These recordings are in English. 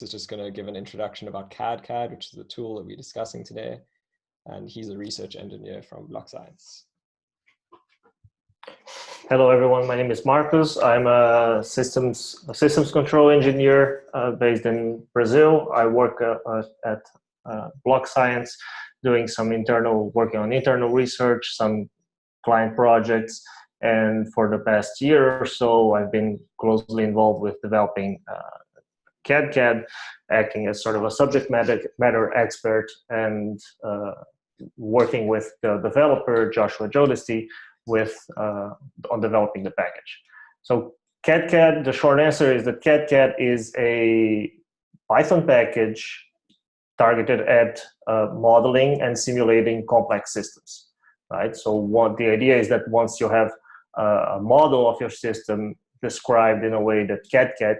is just going to give an introduction about cadCAD, which is the tool that we're discussing today. And he's a research engineer from BlockScience. Hello, everyone. My name is Markus. I'm a systems control engineer based in Brazil. I work at BlockScience, doing some working on internal research, some client projects. And for the past year or so, I've been closely involved with developing cadCAD, acting as sort of a subject matter expert and working with the developer, Joshua Jodesty, on developing the package. So cadCAD, the short answer is that cadCAD is a Python package targeted at modeling and simulating complex systems, right? So the idea is that once you have a model of your system described in a way that cadCAD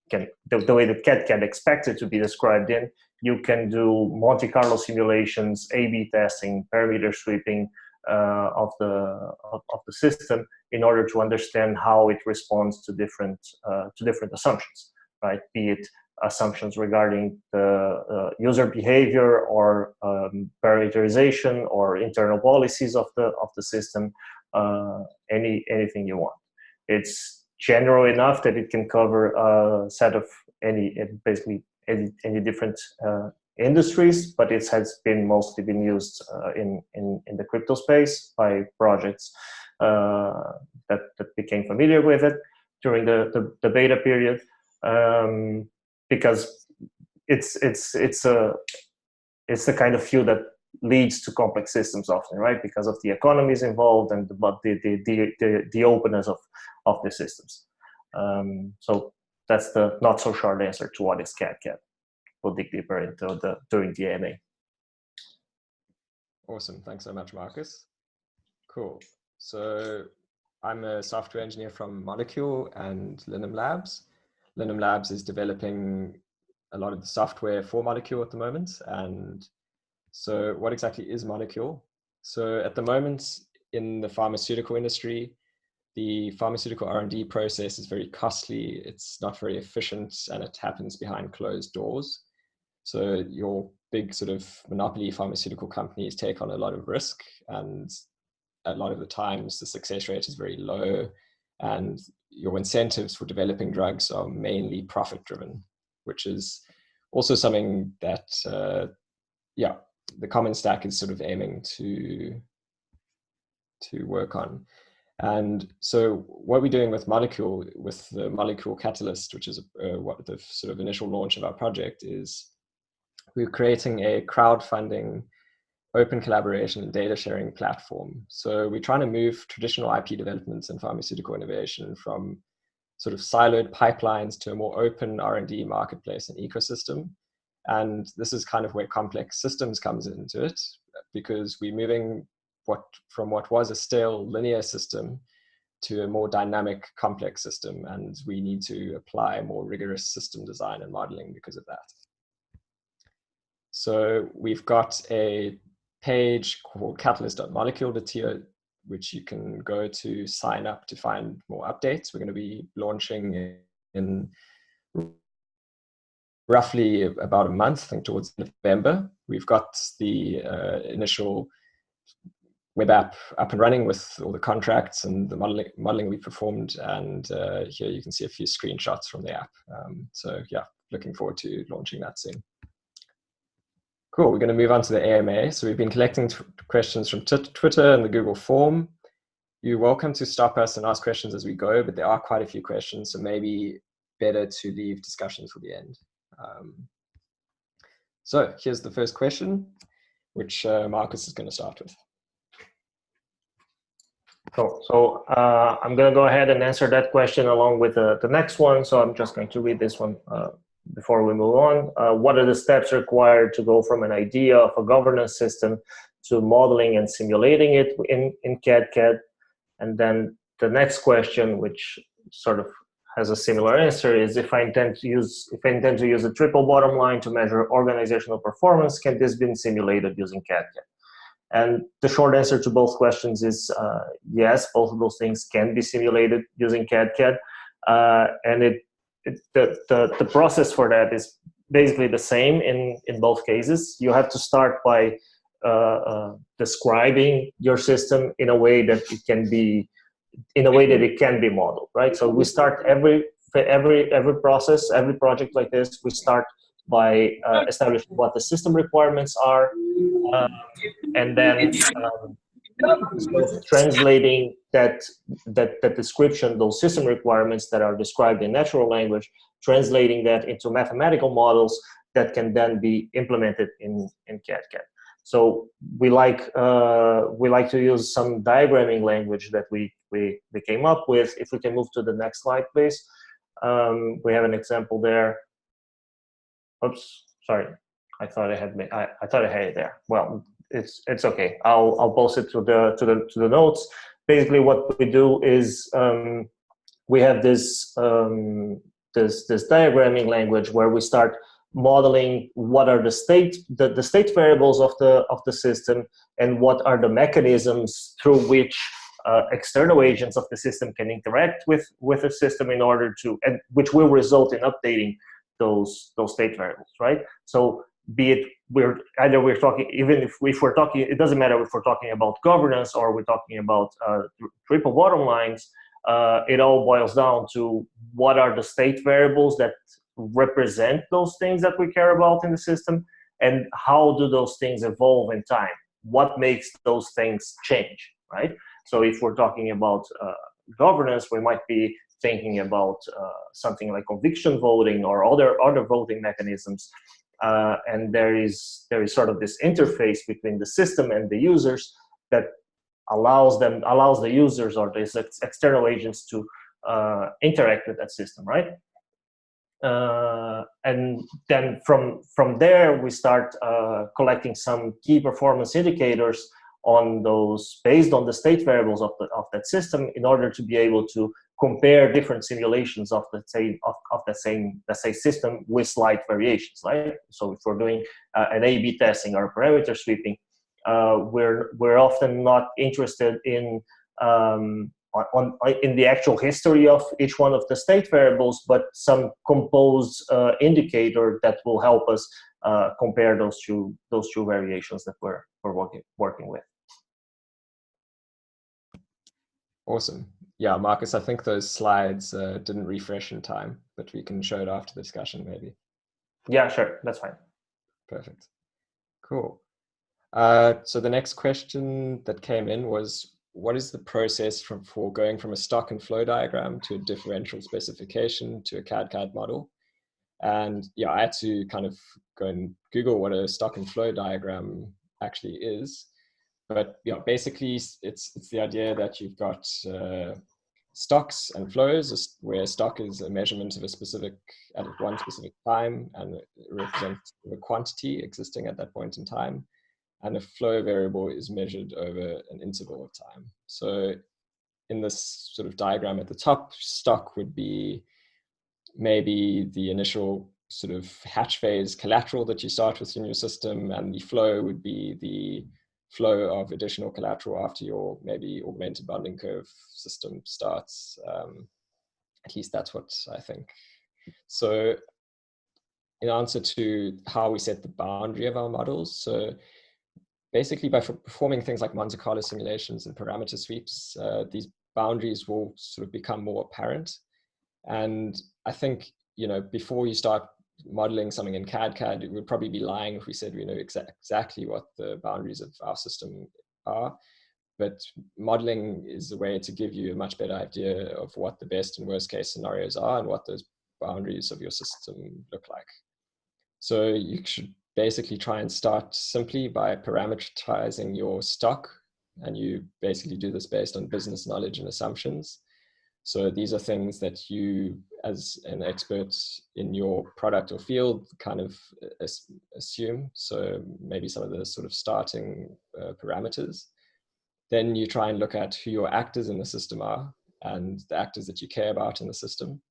the way that cadCAD expects it to be described in, you can do Monte Carlo simulations, A/B testing, parameter sweeping, of the system in order to understand how it responds to different assumptions, right? Be it assumptions regarding the user behavior or parameterization or internal policies of the system, anything you want. It's general enough that it can cover a set of basically any different industries, but it has mostly been used in the crypto space by projects that became familiar with it during the beta period, because it's the kind of field that leads to complex systems often, right? Because of the economies involved and the openness of the systems. So that's the not so short answer to what is cadCAD. We'll dig deeper into during the AMA. Awesome, thanks so much, Markus. Cool. So I'm a software engineer from Molecule and Linum Labs. Linum Labs is developing a lot of the software for Molecule at the moment. And so what exactly is Molecule? So at the moment in the pharmaceutical industry, the pharmaceutical R&D process is very costly. It's not very efficient and it happens behind closed doors. So your big sort of monopoly pharmaceutical companies take on a lot of risk, and a lot of the times the success rate is very low, and your incentives for developing drugs are mainly profit driven, which is also something that, the common stack is sort of aiming to work on. And so what we're doing with Molecule, with the Molecule Catalyst, which is what the sort of initial launch of our project is, we're creating a crowdfunding, open collaboration and data sharing platform. So we're trying to move traditional IP developments and pharmaceutical innovation from sort of siloed pipelines to a more open R&D marketplace and ecosystem. And this is kind of where complex systems comes into it, because we're moving from what was a stale linear system to a more dynamic complex system. And we need to apply more rigorous system design and modeling because of that. So we've got a page called catalyst.molecule.to, which you can go to sign up to find more updates. We're going to be launching in roughly about a month, I think towards November. We've got the initial web app up and running with all the contracts and the modeling we performed. And here you can see a few screenshots from the app. So yeah, looking forward to launching that soon. Cool, we're going to move on to the AMA. So we've been collecting questions from Twitter and the Google form. You're welcome to stop us and ask questions as we go, but there are quite a few questions, so maybe better to leave discussions for the end. So here's the first question, which Markus is going to start with. Cool. So I'm going to go ahead and answer that question along with the next one. So I'm just going to read this one before we move on. What are the steps required to go from an idea of a governance system to modeling and simulating it in cadCAD? And then the next question, which sort of has a similar answer, is if I intend to use a triple bottom line to measure organizational performance, can this be simulated using cadCAD? And the short answer to both questions is yes, both of those things can be simulated using cadCAD. And the process for that is basically the same in both cases. You have to start by describing your system in a way that it can be modeled, right? So we start every process, every project like this, we start by establishing what the system requirements are, and then translating that description, those system requirements that are described in natural language, translating that into mathematical models that can then be implemented in cadCAD. So we like to use some diagramming language that we came up with. If we can move to the next slide, please. We have an example there. Oops, sorry. I thought I had it there. Well, it's okay. I'll post it to the notes. Basically, what we do is we have this diagramming language where we start modeling what are the state variables of the system, and what are the mechanisms through which external agents of the system can interact with the system in order to, and which will result in updating those state variables, right? So be it we're talking, even if we're talking, it doesn't matter if we're talking about governance or we're talking about triple bottom lines. It all boils down to what are the state variables that represent those things that we care about in the system, and how do those things evolve in time? What makes those things change, right? So if we're talking about governance, we might be thinking about something like conviction voting or other voting mechanisms, and there is sort of this interface between the system and the users that allows the users or these external agents to interact with that system, right? And then from there we start collecting some key performance indicators on those, based on the state variables of that system, in order to be able to compare different simulations of the same let's say system with slight variations, right? So if we're doing an A/B testing or parameter sweeping, we're often not interested in in the actual history of each one of the state variables, but some composed indicator that will help us compare those two variations that we're working with. Awesome. Yeah, Marcus, I think those slides didn't refresh in time, but we can show it after the discussion maybe. Yeah, sure, that's fine. Perfect. Cool. So the next question that came in was, what is the process for going from a stock and flow diagram to a differential specification to a cadCAD model? And yeah, I had to kind of go and Google what a stock and flow diagram actually is. But yeah, basically it's the idea that you've got stocks and flows, where stock is a measurement of at one specific time, and it represents the quantity existing at that point in time. And a flow variable is measured over an interval of time. So in this sort of diagram at the top, stock would be maybe the initial sort of hatch phase collateral that you start with in your system, and the flow would be the flow of additional collateral after your maybe augmented bonding curve system starts. At least that's what I think. So in answer to how we set the boundary of our models, so basically by performing things like Monte Carlo simulations and parameter sweeps, these boundaries will sort of become more apparent. And I think, before you start modeling something in cadCAD, it would probably be lying if we said we know exactly what the boundaries of our system are. But modeling is a way to give you a much better idea of what the best and worst case scenarios are and what those boundaries of your system look like. So you should basically try and start simply by parameterizing your stock. And you basically do this based on business knowledge and assumptions. So these are things that you, as an expert in your product or field, kind of assume. So maybe some of the sort of starting parameters. Then you try and look at who your actors in the system are and the actors that you care about in the system.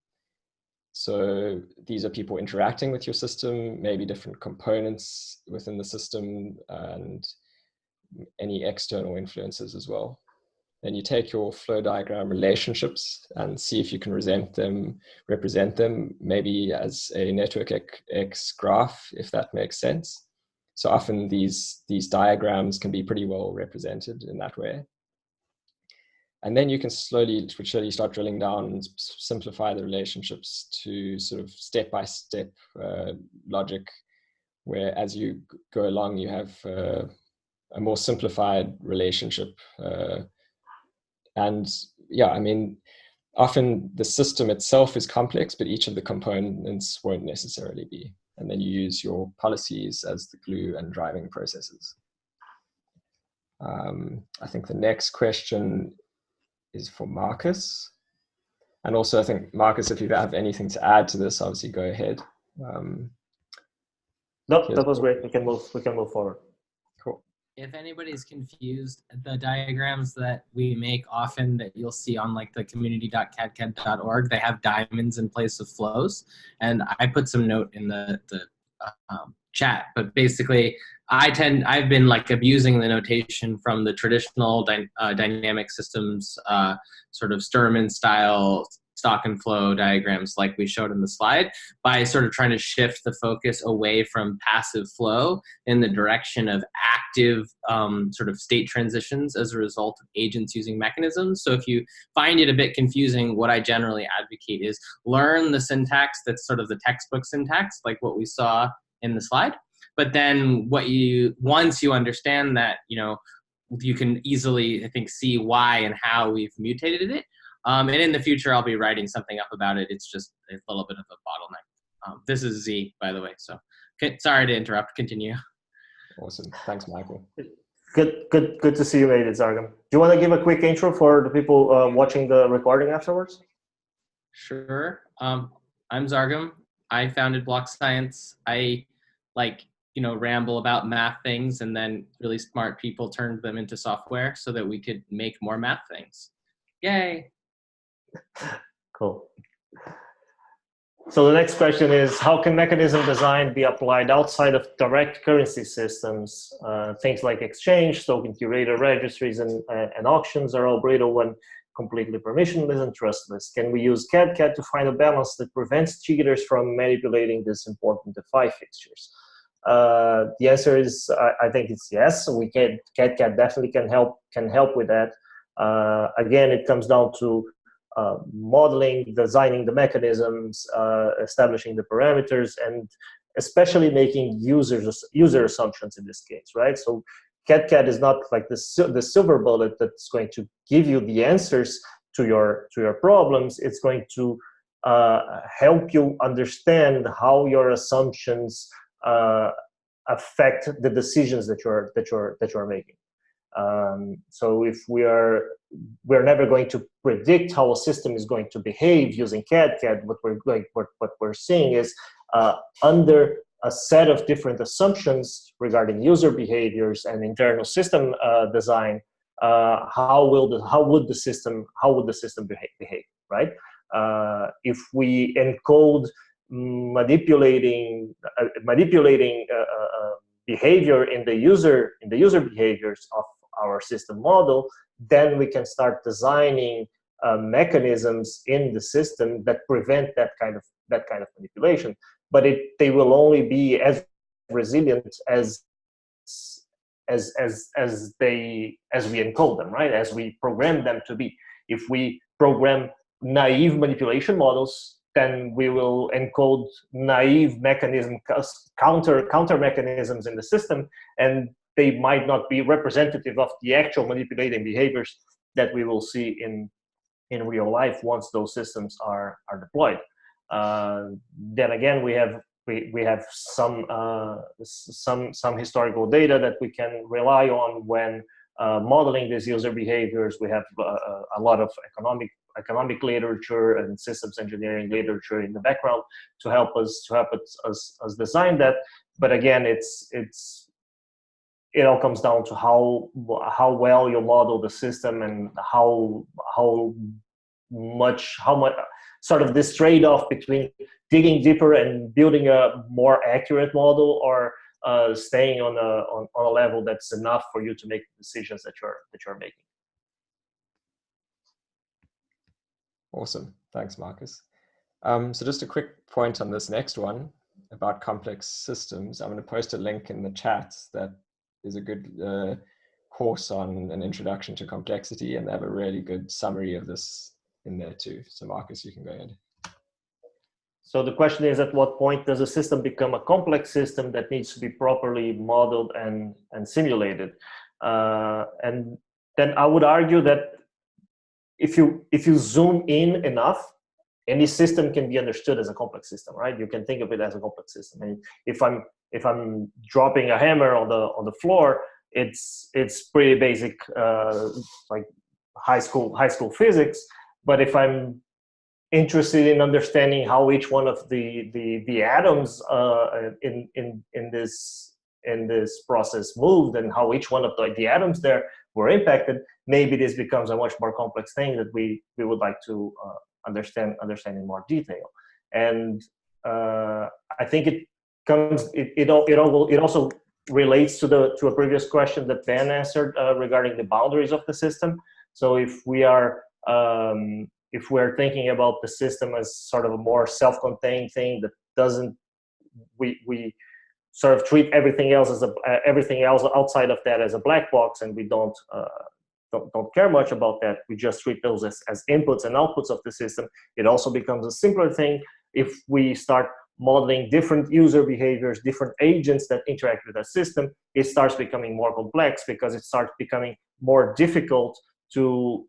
So these are people interacting with your system, maybe different components within the system, and any external influences as well. then you take your flow diagram relationships and see if you can represent them maybe as a network X graph, if that makes sense. So often these diagrams can be pretty well represented in that way. And then you can slowly start drilling down and simplify the relationships to sort of step-by-step logic, where as you go along, you have a more simplified relationship. And yeah, I mean, often the system itself is complex, but each of the components won't necessarily be. And then you use your policies as the glue and driving processes. I think the next question is for Markus. And also I think, Markus, if you have anything to add to this, obviously go ahead. No, that was great. We can move forward. Cool. If anybody's confused, the diagrams that we make often that you'll see on like the community.cadcad.org, they have diamonds in place of flows. And I put some note in the chat, but basically I've been like abusing the notation from the traditional dynamic systems, sort of Sturman style stock and flow diagrams like we showed in the slide, by sort of trying to shift the focus away from passive flow in the direction of active sort of state transitions as a result of agents using mechanisms. So if you find it a bit confusing, what I generally advocate is learn the syntax that's sort of the textbook syntax, like what we saw in the slide. But then once you understand that, you can easily, I think, see why and how we've mutated it. And in the future, I'll be writing something up about it. It's just a little bit of a bottleneck. This is Z, by the way. So sorry to interrupt. Continue. Awesome. Thanks, Michael. Good to see you made it, Zargam. Do you want to give a quick intro for the people watching the recording afterwards? Sure. I'm Zargam. I founded BlockScience. I ramble about math things, and then really smart people turned them into software so that we could make more math things. Yay. Cool. So the next question is, how can mechanism design be applied outside of direct currency systems? Things like exchange, token curator registries, and auctions are all brittle when completely permissionless and trustless. Can we use cadCAD to find a balance that prevents cheaters from manipulating this important DeFi fixtures? The answer is, I think it's yes. cadCAD definitely can help with that. Again, it comes down to modeling, designing the mechanisms, establishing the parameters, and especially making user assumptions in this case, right? So cadCAD is not like the silver bullet that's going to give you the answers to your problems. It's going to help you understand how your assumptions affect the decisions that you're making. So if we're never going to predict how a system is going to behave using cadCAD, what we're seeing is under a set of different assumptions regarding user behaviors and internal system design, how would the system behave, right? If we encode manipulating behavior in the user behaviors of our system model, then we can start designing mechanisms in the system that prevent that kind of manipulation. But they will only be as resilient as we encode them, right? As we program them to be. If we program naive manipulation models, then we will encode naive counter mechanisms in the system, and they might not be representative of the actual manipulating behaviors that we will see in real life once those systems are deployed. Then again, we have some historical data that we can rely on when modeling these user behaviors. We have a lot of economic literature and systems engineering literature in the background to help us design that. But again, it all comes down to how well you model the system and how much sort of this trade-off between digging deeper and building a more accurate model, or staying on a level that's enough for you to make the decisions that you're making. Awesome. Thanks, Markus. So just a quick point on this next one about complex systems. I'm going to post a link in the chat that is a good course on an introduction to complexity, and they have a really good summary of this in there too. So Markus, you can go ahead. So the question is, at what point does a system become a complex system that needs to be properly modeled and simulated? And then I would argue that if you zoom in enough, any system can be understood as a complex system, right? You can think of it as a complex system. And if I'm dropping a hammer on the floor, it's pretty basic, like high school physics. But if I'm interested in understanding how each one of the atoms in this process moved and how each one of the atoms there were impacted, maybe this becomes a much more complex thing that we would like to understand in more detail. And I think it also relates to a previous question that Ben answered regarding the boundaries of the system. So if we're thinking about the system as sort of a more self-contained thing that doesn't, we sort of treat everything else outside of that as a black box, and we don't care much about that. We just treat those as inputs and outputs of the system. It also becomes a simpler thing if we start modeling different user behaviors, different agents that interact with the system. It starts becoming more complex because it starts becoming more difficult to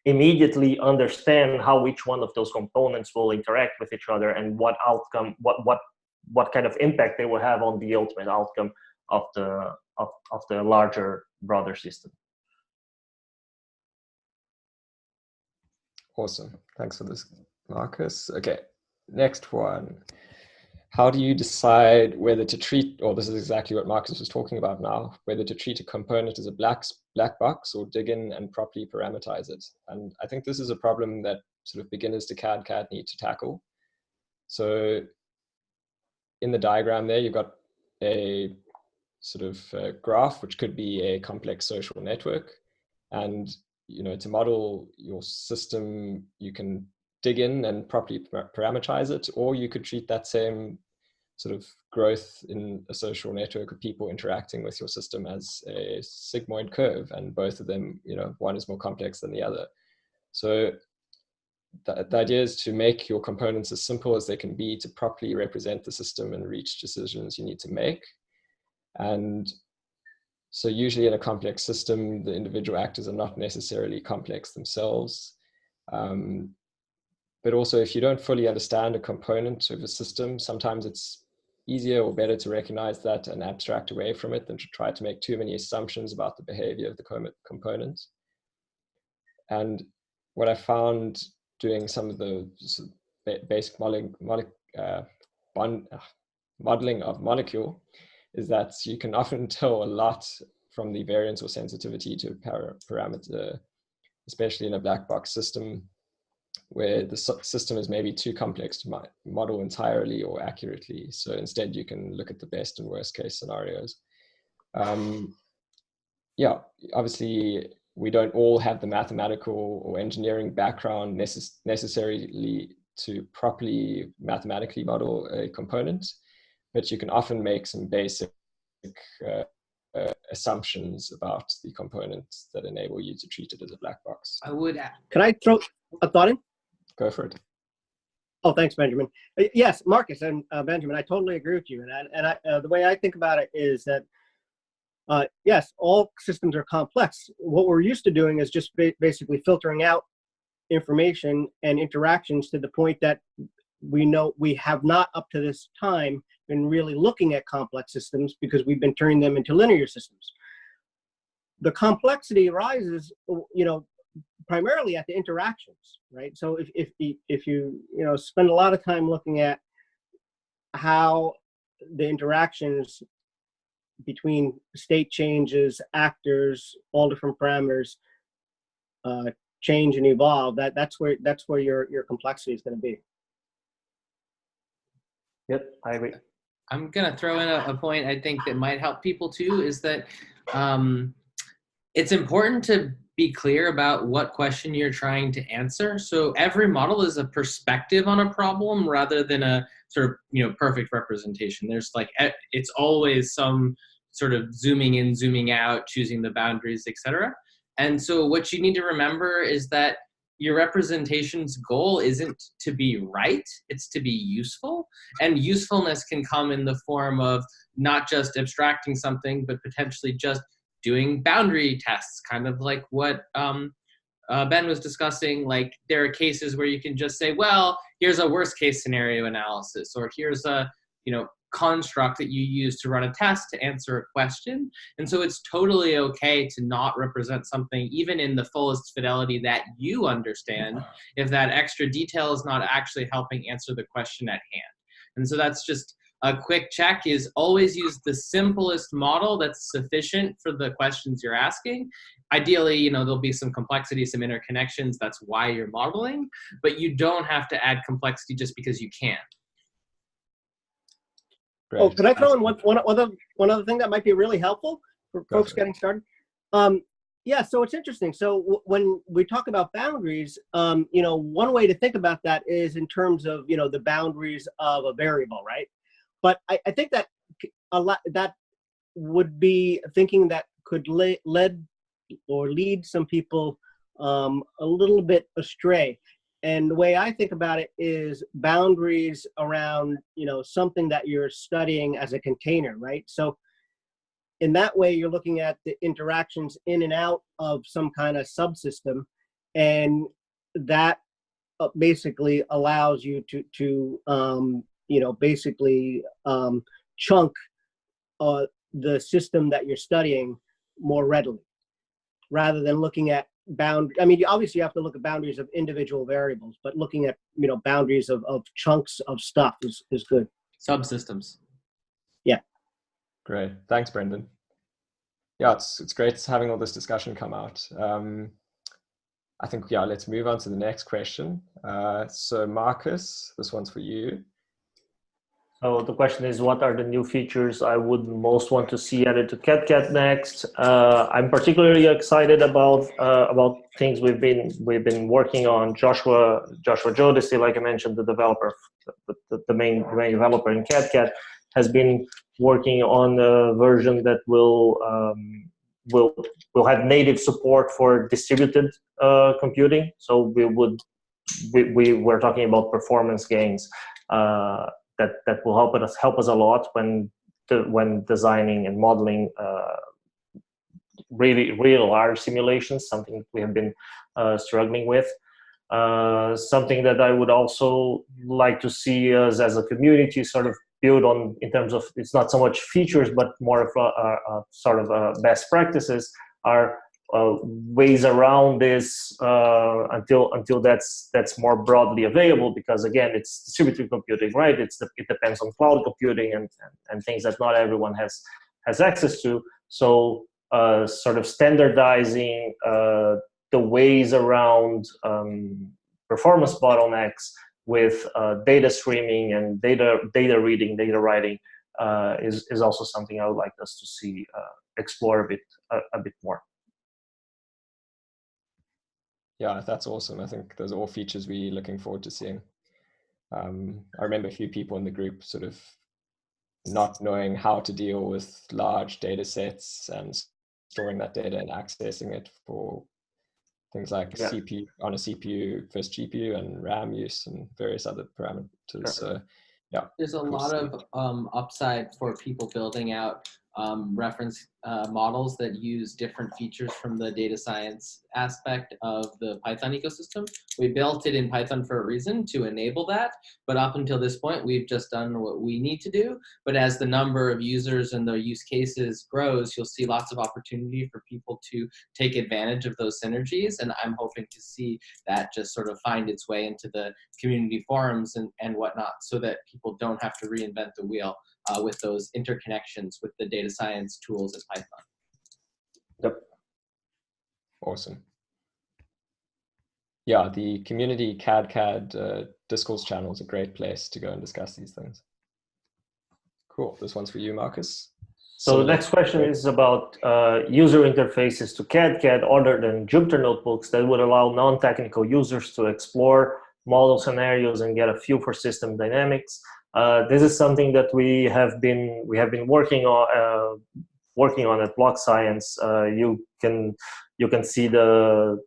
immediately understand how each one of those components will interact with each other and what outcome, what kind of impact they will have on the ultimate outcome of the larger, broader system. Awesome. Thanks for this, Markus. Okay, next one. How do you decide whether to treat, or this is exactly what Markus was talking about now, whether to treat a component as a black box or dig in and properly parameterize it? And I think this is a problem that sort of beginners to cadCAD need to tackle. So in the diagram there, you've got a sort of graph, which could be a complex social network. And to model your system, you can dig in and properly parameterize it, or you could treat that same sort of growth in a social network of people interacting with your system as a sigmoid curve, and both of them, one is more complex than the other. So the idea is to make your components as simple as they can be to properly represent the system and reach decisions you need to make. And so usually in a complex system, the individual actors are not necessarily complex themselves. But also, if you don't fully understand a component of a system, sometimes it's easier or better to recognize that and abstract away from it than to try to make too many assumptions about the behavior of the component. And what I found doing some of the basic modeling of Molecule is that you can often tell a lot from the variance or sensitivity to a parameter, especially in a black box system, where the system is maybe too complex to model entirely or accurately. So instead, you can look at the best and worst case scenarios. Yeah, obviously, we don't all have the mathematical or engineering background necessarily to properly mathematically model a component, but you can often make some basic assumptions about the components that enable you to treat it as a black box. Can I throw a thought in? Go for it. Oh, thanks, Benjamin. Yes, Markus and Benjamin, I totally agree with you. And the way I think about it is that, yes, all systems are complex. What we're used to doing is just basically filtering out information and interactions to the point that we know we have not up to this time been really looking at complex systems because we've been turning them into linear systems. The complexity arises, primarily at the interactions, right? So if you spend a lot of time looking at how the interactions between state changes, actors, all different parameters change and evolve, that's where your complexity is going to be. Yep, I agree. I'm going to throw in a point I think that might help people too, is that it's important to be clear about what question you're trying to answer. So every model is a perspective on a problem rather than a sort of, you know, perfect representation. There's like, it's always some sort of zooming in, zooming out, choosing the boundaries, etc. And so what you need to remember is that your representation's goal isn't to be right, it's to be useful. And usefulness can come in the form of not just abstracting something, but potentially just doing boundary tests, kind of like what Ben was discussing. Like, there are cases where you can just say, well, here's a worst case scenario analysis, or here's a, you know, construct that you use to run a test to answer a question. And so it's totally okay to not represent something even in the fullest fidelity that you understand if that extra detail is not actually helping answer the question at hand. And so that's just a quick check, is always use the simplest model that's sufficient for the questions you're asking. Ideally, you know, there'll be some complexity, some interconnections. That's why you're modeling, but you don't have to add complexity just because you can. Great. Oh, could I throw in one other thing that might be really helpful for folks getting started? Yeah, so it's interesting. So when we talk about boundaries, you know, one way to think about that is in terms of, you know, the boundaries of a variable, right? But I think that that would be thinking that could lead some people a little bit astray. And the way I think about it is boundaries around, you know, something that you're studying as a container, right? So in that way, you're looking at the interactions in and out of some kind of subsystem, and that basically allows you to you know, basically chunk the system that you're studying more readily, rather than looking at I mean, obviously you have to look at boundaries of individual variables, but looking at, you know, boundaries of chunks of stuff is good. Subsystems. Yeah. Great. Thanks, Brendan. Yeah, it's great having all this discussion come out. I think, yeah, let's move on to the next question. So Markus, this one's for you. So the question is, what are the new features I would most want to see added to cadCAD next? I'm particularly excited about things we've been working on. Joshua Jodeci, like I mentioned, the developer, the main developer in cadCAD, has been working on a version that will have native support for distributed computing. So we're talking about performance gains. That will help us a lot when designing and modeling really large simulations, something we have been struggling with. Something that I would also like to see us as a community sort of build on, in terms of, it's not so much features but more of a sort of best practices, are ways around this until that's more broadly available, because again, it's distributed computing, right? It depends on cloud computing and things that not everyone has access to. So sort of standardizing the ways around performance bottlenecks with data streaming and data reading, data writing is also something I would like us to see explore a bit more. Yeah, that's awesome. I think those are all features we're looking forward to seeing. I remember a few people in the group sort of not knowing how to deal with large data sets and storing that data and accessing it for things like CPU on a CPU versus GPU and RAM use and various other parameters. Sure. So yeah, there's a lot of upside for people building out reference models that use different features from the data science aspect of the Python ecosystem. We built it in Python for a reason, to enable that, but up until this point, we've just done what we need to do. But as the number of users and their use cases grows, you'll see lots of opportunity for people to take advantage of those synergies, and I'm hoping to see that just sort of find its way into the community forums and whatnot, so that people don't have to reinvent the wheel with those interconnections with the data science tools as Python. Yep. Awesome. Yeah, the community cadCAD discourse channel is a great place to go and discuss these things. Cool. This one's for you, Markus. So the next question is about user interfaces to cadCAD other than Jupyter notebooks that would allow non-technical users to explore model scenarios and get a feel for system dynamics. This is something that we have been working on at BlockScience. You can see the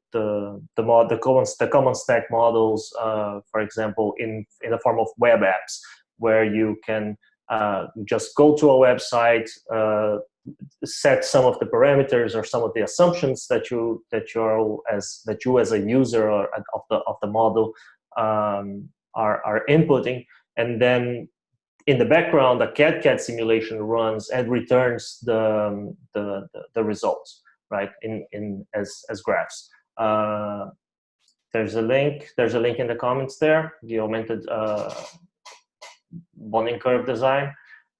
common stack models, for example, in the form of web apps, where you can just go to a website, set some of the parameters or some of the assumptions that you as a user or of the model are inputting, and then in the background a cadCAD simulation runs and returns the results, right, as graphs. There's a link in the comments there, the augmented bonding curve design.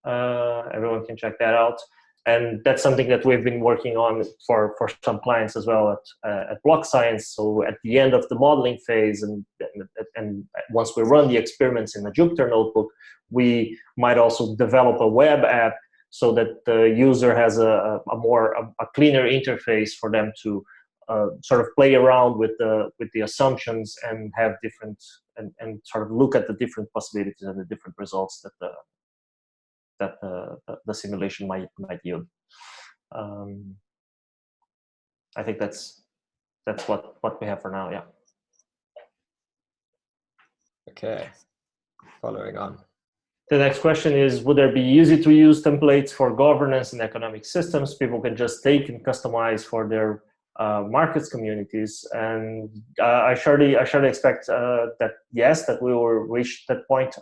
Everyone can check that out. And that's something that we've been working on for some clients as well at BlockScience. So at the end of the modeling phase, and once we run the experiments in a Jupyter notebook, we might also develop a web app so that the user has a cleaner interface for them to sort of play around with the assumptions and have different and sort of look at the different possibilities and the different results that the simulation might yield. I think that's what we have for now. Yeah. Okay. Following on. The next question is, would there be easy-to-use templates for governance in economic systems people can just take and customize for their markets communities? And I surely expect that yes, that we will reach that point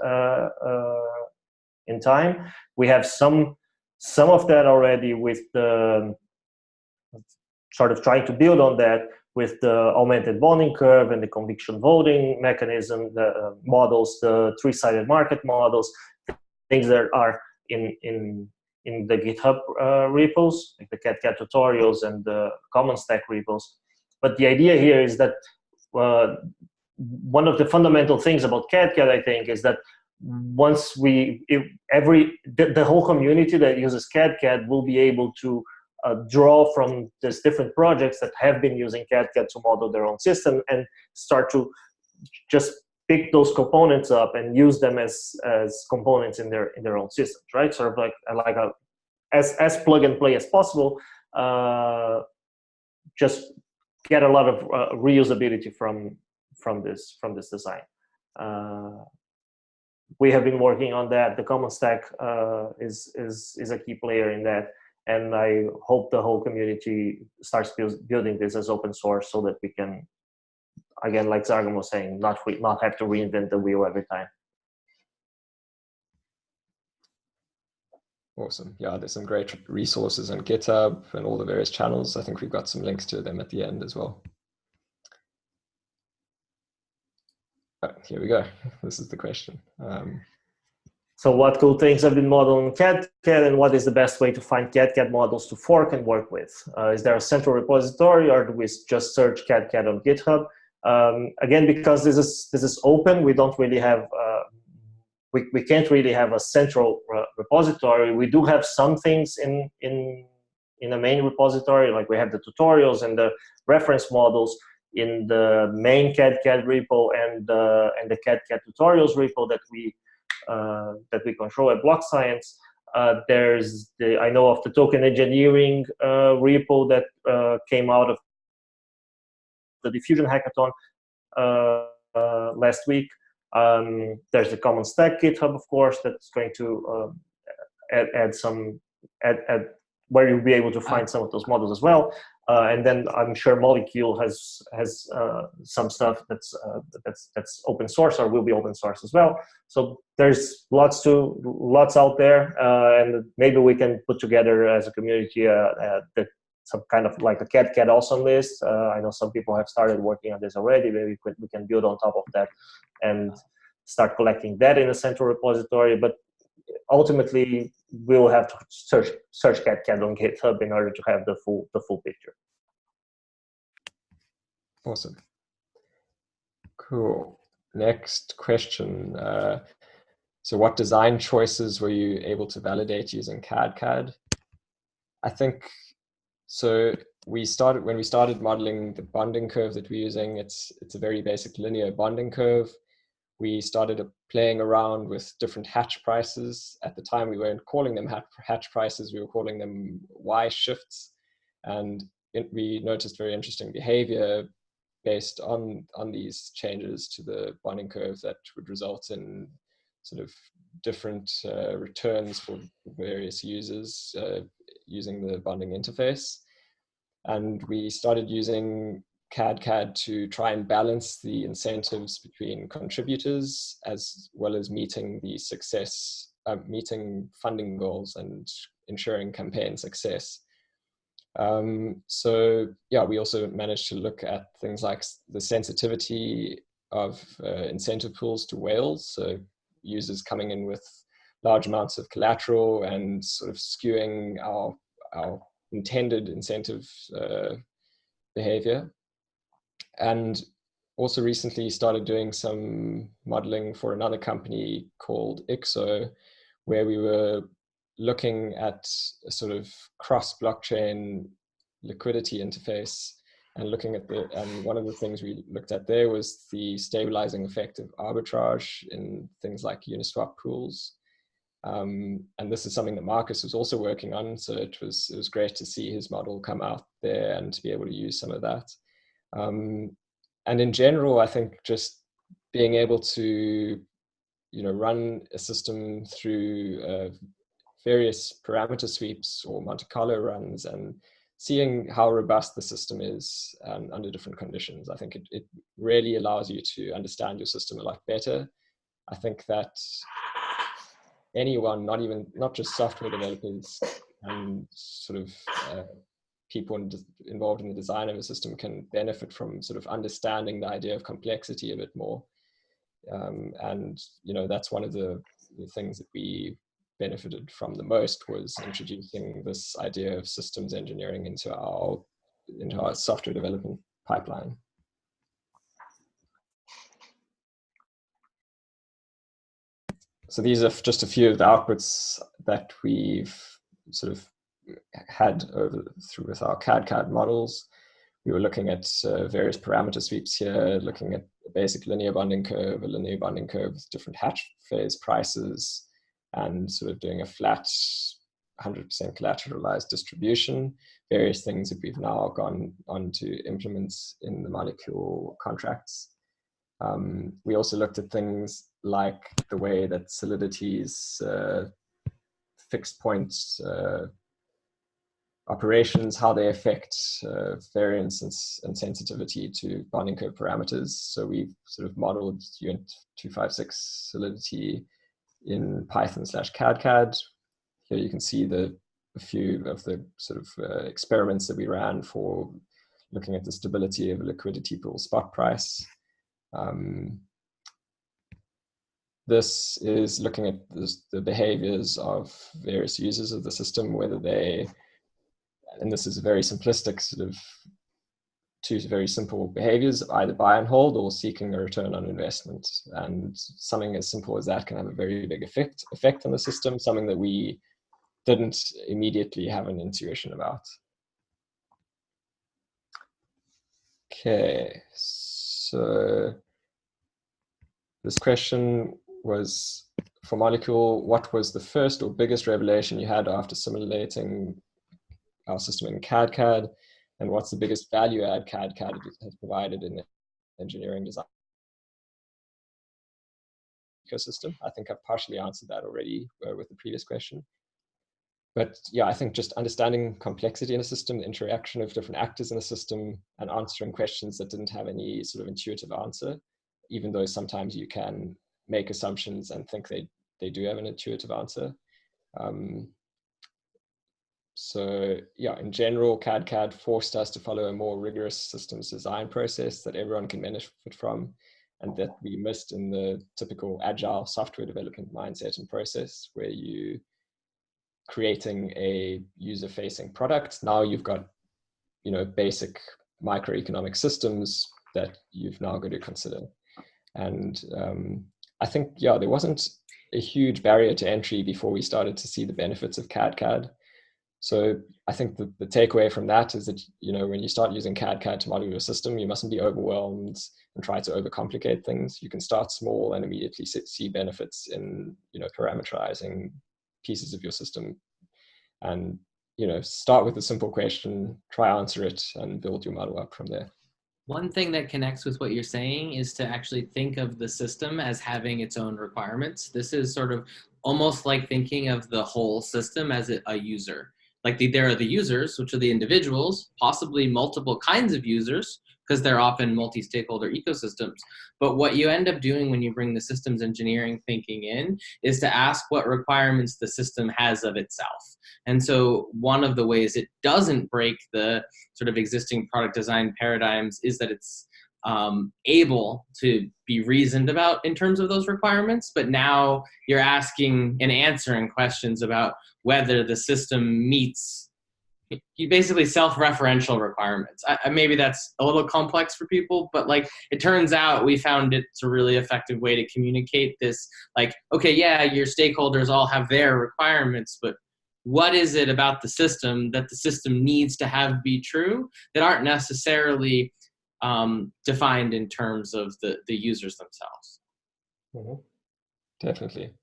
in time. We have some of that already with the sort of trying to build on that with the augmented bonding curve and the conviction voting mechanism, the models, the three-sided market models, things that are in the GitHub repos, like the cadCAD tutorials and the common stack repos. But the idea here is that one of the fundamental things about cadCAD, I think, is that once the whole community that uses cadCAD will be able to draw from these different projects that have been using cadCAD to model their own system and start to just pick those components up and use them as components in their own systems, right? Sort of like as plug and play as possible. Just get a lot of reusability from this design. We have been working on that. The common stack is a key player in that, and I hope the whole community starts building this as open source so that we can, again, like Zargan was saying, not have to reinvent the wheel every time. Awesome. Yeah, there's some great resources on GitHub and all the various channels. I think we've got some links to them at the end as well. Here we go. This is the question. So what cool things have been modeled in cadCAD, and what is the best way to find cadCAD models to fork and work with? Is there a central repository, or do we just search cadCAD on GitHub? Again, because this is open, we don't really have we can't really have a central repository. We do have some things in the main repository, like we have the tutorials and the reference models in the main cadCAD repo and the cadCAD tutorials repo that we control at BlockScience. There's I know of the token engineering repo that came out of the Diffusion Hackathon last week. There's the common stack GitHub, of course, that's going to add where you'll be able to find some of those models as well. And then I'm sure Molecule has some stuff that's open source or will be open source as well. So there's lots out there, and maybe we can put together as a community some kind of like a cadCAD awesome list. I know some people have started working on this already. Maybe we can build on top of that and start collecting that in a central repository. But ultimately, we'll have to search cadCAD on GitHub in order to have the full picture. Awesome. Cool. Next question. So what design choices were you able to validate using cadCAD? I think so. When we started modeling the bonding curve that we're using, it's a very basic linear bonding curve. We started playing around with different hatch prices. At the time, we weren't calling them hatch prices, we were calling them Y shifts. And we noticed very interesting behavior based on these changes to the bonding curve that would result in sort of different returns for various users using the bonding interface. And we started using cadCAD to try and balance the incentives between contributors as well as meeting the meeting funding goals and ensuring campaign success. So yeah, we also managed to look at things like the sensitivity of incentive pools to whales. So users coming in with large amounts of collateral and sort of skewing our intended incentive behavior. And also recently started doing some modeling for another company called IXO, where we were looking at a sort of cross-blockchain liquidity interface and looking at and one of the things we looked at there was the stabilizing effect of arbitrage in things like Uniswap pools. And this is something that Markus was also working on, so it was great to see his model come out there and to be able to use some of that. And in general, I think just being able to, run a system through various parameter sweeps or Monte Carlo runs and seeing how robust the system is under different conditions. I think it really allows you to understand your system a lot better. I think that anyone, not just software developers and sort of people involved in the design of a system can benefit from sort of understanding the idea of complexity a bit more. And that's one of the things that we benefited from the most, was introducing this idea of systems engineering into our software development pipeline. So these are just a few of the outputs that we've sort of had with our cadCAD models. We were looking at various parameter sweeps here, looking at a basic linear bonding curve, a linear bonding curve with different hatch phase prices, and sort of doing a flat 100% collateralized distribution, various things that we've now gone on to implement in the Molecule contracts. We also looked at things like the way that Solidity's fixed point operations, how they affect variance and sensitivity to bonding curve parameters. So we've sort of modeled Unit 256 Solidity in Python/cadCAD. Here you can see a few of the sort of experiments that we ran for looking at the stability of a liquidity pool spot price. This is looking at the behaviors of various users of the system, whether they, and this is a very simplistic sort of two very simple behaviors, either buy and hold or seeking a return on investment. And something as simple as that can have a very big effect on the system, something that we didn't immediately have an intuition about. Okay, so this question was, for Molecule, what was the first or biggest revelation you had after simulating our system in cadCAD? And what's the biggest value add cadCAD has provided in the engineering design ecosystem? I think I've partially answered that already with the previous question. But yeah, I think just understanding complexity in a system, the interaction of different actors in the system, and answering questions that didn't have any sort of intuitive answer, even though sometimes you can make assumptions and think they do have an intuitive answer. So yeah, in general, cadCAD forced us to follow a more rigorous systems design process that everyone can benefit from, and that we missed in the typical agile software development mindset and process, where you creating a user-facing product. Now you've got, basic microeconomic systems that you've now got to consider. And I think, yeah, there wasn't a huge barrier to entry before we started to see the benefits of cadCAD. So I think the takeaway from that is that, you know, when you start using cadCAD to model your system, you mustn't be overwhelmed and try to overcomplicate things. You can start small and immediately see benefits in, you know, parameterizing pieces of your system. And, you know, start with a simple question, try answer it, and build your model up from there. One thing that connects with what you're saying is to actually think of the system as having its own requirements. This is sort of almost like thinking of the whole system as a user. Like there are the users, which are the individuals, possibly multiple kinds of users, because they're often multi-stakeholder ecosystems. But what you end up doing when you bring the systems engineering thinking in is to ask what requirements the system has of itself. And so one of the ways it doesn't break the sort of existing product design paradigms is that it's able to be reasoned about in terms of those requirements, but now you're asking and answering questions about whether the system meets basically self-referential requirements. Maybe that's a little complex for people, but like it turns out we found it's a really effective way to communicate this, like, okay, yeah, your stakeholders all have their requirements, but what is it about the system that the system needs to have be true that aren't necessarily defined in terms of the users themselves? Mm-hmm. Definitely.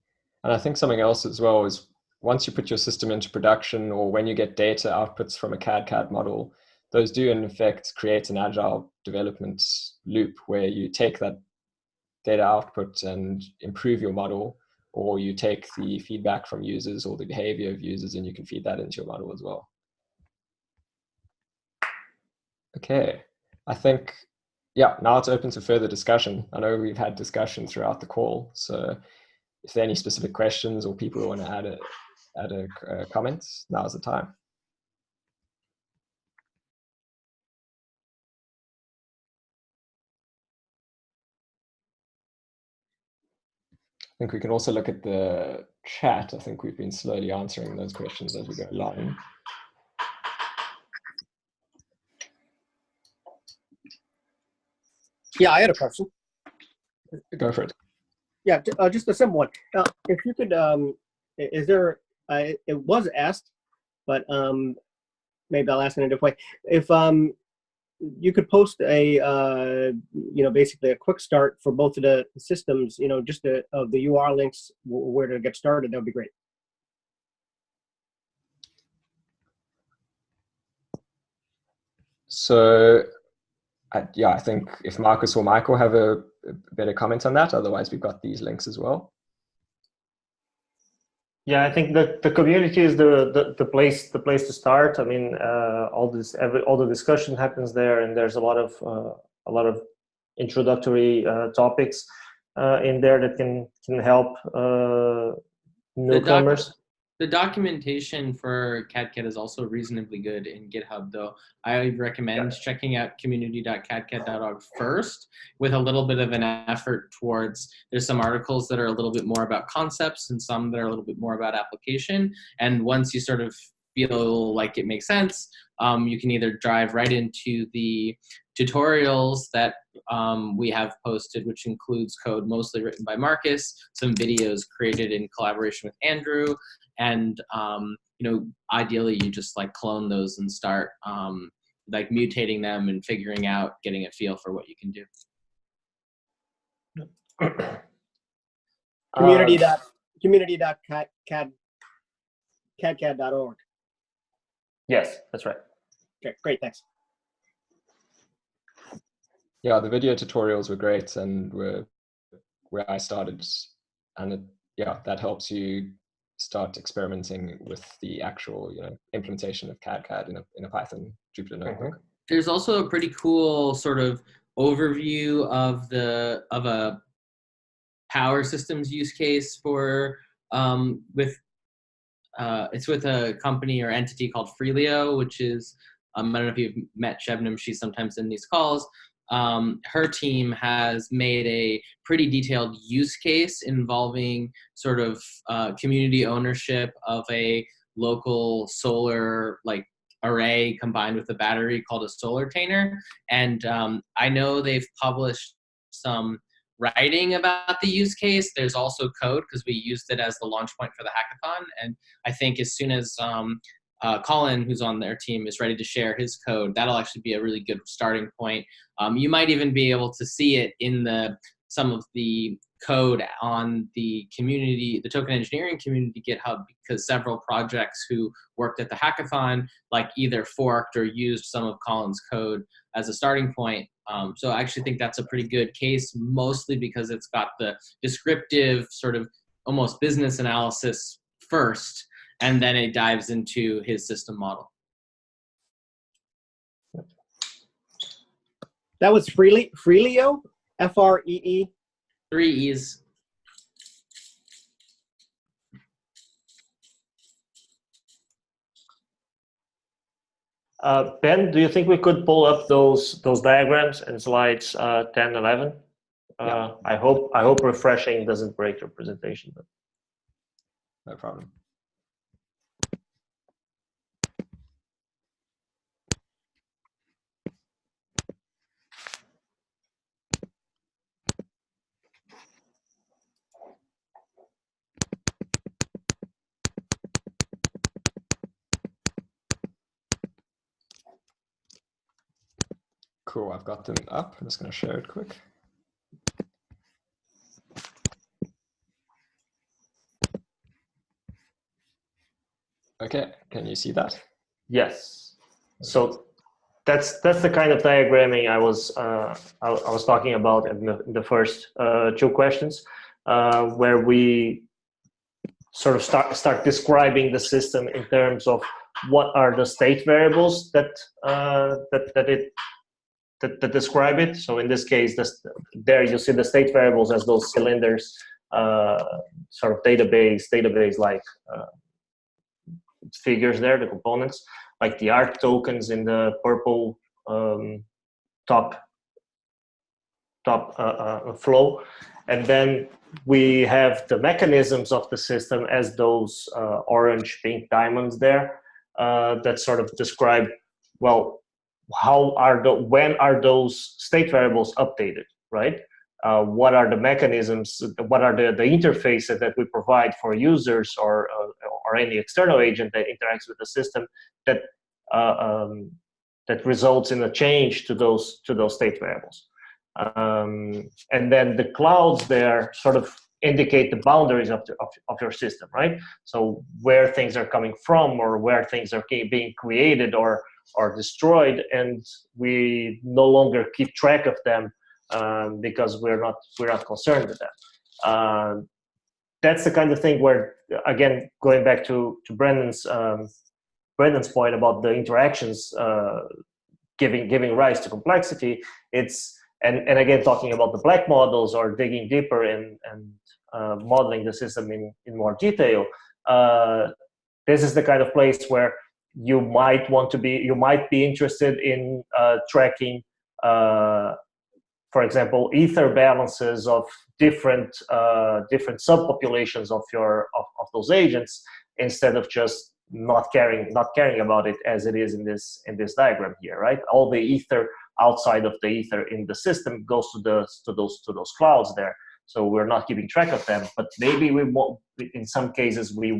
And I think something else as well is once you put your system into production, or when you get data outputs from a cadCAD model, those do in effect create an agile development loop where you take that data output and improve your model, or you take the feedback from users or the behavior of users and you can feed that into your model as well. Okay, I think, yeah, now it's open to further discussion. I know we've had discussion throughout the call, so if there are any specific questions or people who want to add a comment, now's the time. I think we can also look at the chat. I think we've been slowly answering those questions as we go along. Yeah, I had a question. Go for it. Yeah, just a simple one. If you could, is there? It was asked, but maybe I'll ask it in a different way. If you could post a, you know, basically a quick start for both of the systems, you know, just the URL links where to get started, that would be great. So, yeah, I think if Markus or Michael have a better comment on that, otherwise we've got these links as well. Yeah, I think that the community is the place to start. I mean, all the discussion happens there, and there's a lot of introductory topics in there that can help newcomers. The documentation for cadCAD is also reasonably good in GitHub, though. I recommend checking out community.cadcad.org first, with a little bit of an effort towards, there's some articles that are a little bit more about concepts and some that are a little bit more about application. And once you sort of feel like it makes sense, you can either drive right into the tutorials that we have posted, which includes code mostly written by Markus, some videos created in collaboration with Andrew, and you know, ideally you just like clone those and start like mutating them and figuring out, getting a feel for what you can do. Community.cadcad.org. Yes, that's right. Okay, great, thanks. Yeah, the video tutorials were great and were where I started, and yeah, that helps you start experimenting with the actual, you know, implementation of cadCAD in a Python Jupyter notebook. There's also a pretty cool sort of overview of a power systems use case for it's with a company or entity called Freelio, which is I don't know if you've met Shebnam. She's sometimes in these calls. Her team has made a pretty detailed use case involving sort of community ownership of a local solar like array combined with a battery called a solartainer. And I know they've published some writing about the use case. There's also code because we used it as the launch point for the hackathon. And I think as soon as Colin, who's on their team, is ready to share his code, that'll actually be a really good starting point. You might even be able to see it in some of the code on the community, the token engineering community GitHub, because several projects who worked at the hackathon either forked or used some of Colin's code as a starting point. So I actually think that's a pretty good case, mostly because it's got the descriptive sort of almost business analysis first, and then it dives into his system model. That was Freelio, F-R-E-E. 3 E's. Ben, do you think we could pull up those diagrams in slides 10, 11? Yeah. I hope refreshing doesn't break your presentation. But. No problem. Cool, I've got them up. I'm just going to share it quick. Okay, can you see that? Yes. So that's the kind of diagramming I was talking about in the first 2 questions, where we sort of start describing the system in terms of what are the state variables that describe it. So in this case, there you see the state variables as those cylinders, sort of database like figures there, the components, like the ARC tokens in the purple top flow. And then we have the mechanisms of the system as those orange pink diamonds there that sort of describe, well, when are those state variables updated, right? What are the mechanisms, what are the interfaces that we provide for users or any external agent that interacts with the system that that results in a change to those state variables. And then the clouds there sort of indicate the boundaries of your system, right? So where things are coming from or where things are being created or destroyed, and we no longer keep track of them because we're not concerned with them. That's the kind of thing where, again, going back to Brendan's point about the interactions giving rise to complexity, and again talking about the black models or digging deeper and modeling the system in more detail. This is the kind of place where you might be interested in tracking, for example, ether balances of different subpopulations of those agents, instead of just not caring about it as it is in this diagram here, right? All the ether outside of the ether in the system goes to those clouds there. So we're not keeping track of them, but maybe we want, in some cases, we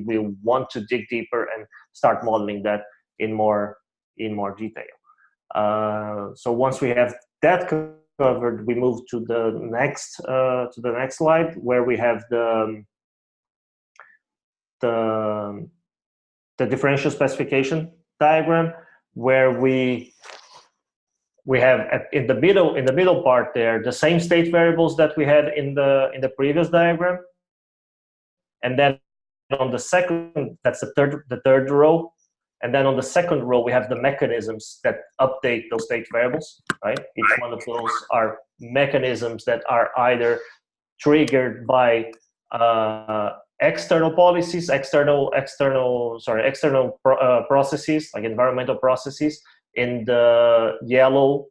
want to dig deeper and start modeling that in more detail. So once we have that covered, we move to the next slide, where we have the differential specification diagram, where we have in the middle part there the same state variables that we had in the previous diagram, and then on the second, that's the third row, and then on the second row we have the mechanisms that update those state variables, right? Each one of those are mechanisms that are either triggered by external policies, external processes, like environmental processes, in the yellow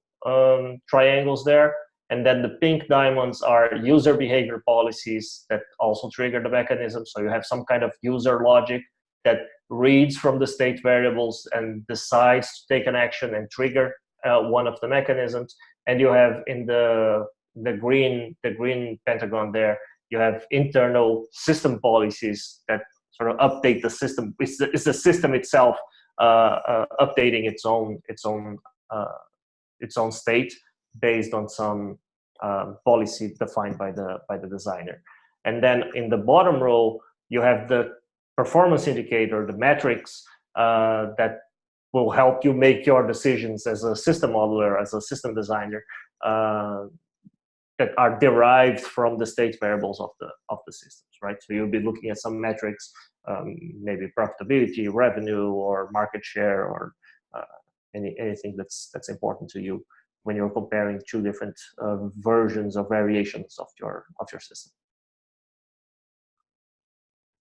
triangles there, and then the pink diamonds are user behavior policies that also trigger the mechanism. So you have some kind of user logic that reads from the state variables and decides to take an action and trigger one of the mechanisms. And you have in the green pentagon there, you have internal system policies that sort of update the system. It's the system itself updating its own state based on some policy defined by the designer. And then in the bottom row, you have the performance indicator, the metrics that will help you make your decisions as a system modeler, as a system designer, that are derived from the state variables of the systems, right? So you'll be looking at some metrics, maybe profitability, revenue, or market share, or anything that's important to you when you're comparing two different versions or variations of your system.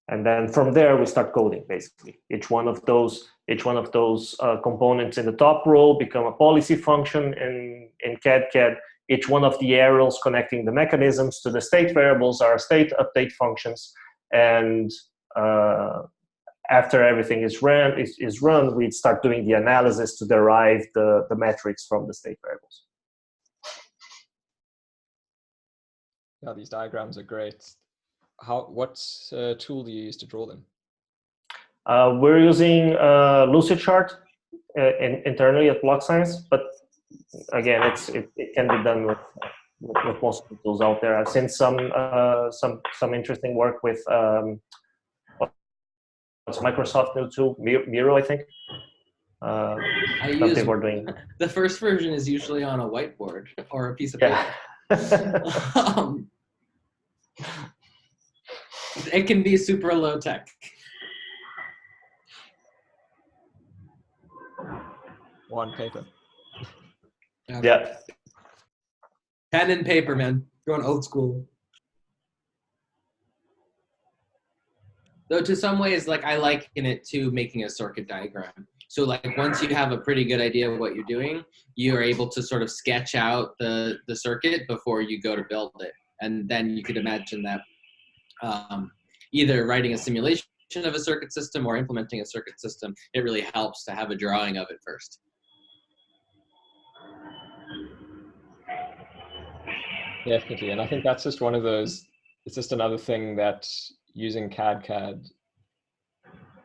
And then from there we start coding. Basically, each one of those components in the top row become a policy function in cadCAD. Each one of the arrows connecting the mechanisms to the state variables are state update functions. And after everything is run, we start doing the analysis to derive the metrics from the state variables. Yeah, these diagrams are great. What tool do you use to draw them? We're using Lucidchart internally at BlockScience, but again, it can be done with most of the tools out there. I've seen some interesting work with what's Microsoft new tool, Miro, I think. They were doing. The first version is usually on a whiteboard or a piece of paper. It can be super low tech. One paper. Yeah. Pen and paper, man. Going old school. Though to some ways, like I liken it to making a circuit diagram. So like once you have a pretty good idea of what you're doing, you are able to sort of sketch out the circuit before you go to build it. And then you could imagine that either writing a simulation of a circuit system or implementing a circuit system, it really helps to have a drawing of it first. Definitely, and I think that's just one of those, it's just another thing that using cadCAD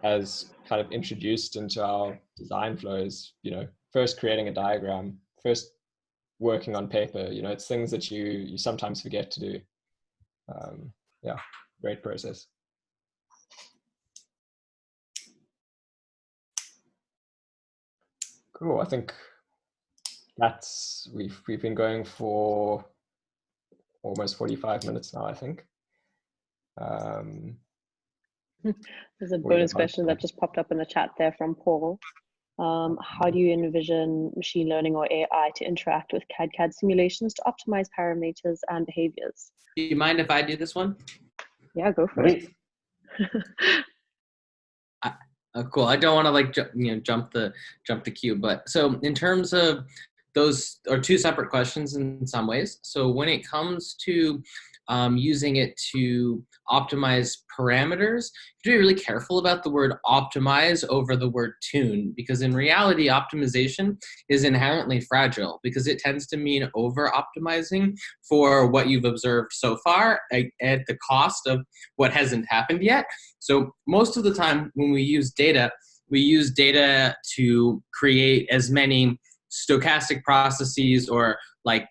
has kind of introduced into our design flows, you know, first creating a diagram, first working on paper, you know, it's things that you sometimes forget to do. Yeah, great process. Cool, I think that's, we've been going for almost 45 minutes now, I think. There's a bonus question that just popped up in the chat there from Paul. How do you envision machine learning or AI to interact with cadCAD simulations to optimize parameters and behaviors? Do you mind if I do this one? Yeah, go for it. Cool. I don't want to like jump the queue, but so in terms of those are two separate questions in some ways. So when it comes to using it to optimize parameters, you have to be really careful about the word optimize over the word tune, because in reality, optimization is inherently fragile because it tends to mean over optimizing for what you've observed so far at the cost of what hasn't happened yet. So most of the time when we use data to create as many stochastic processes, or like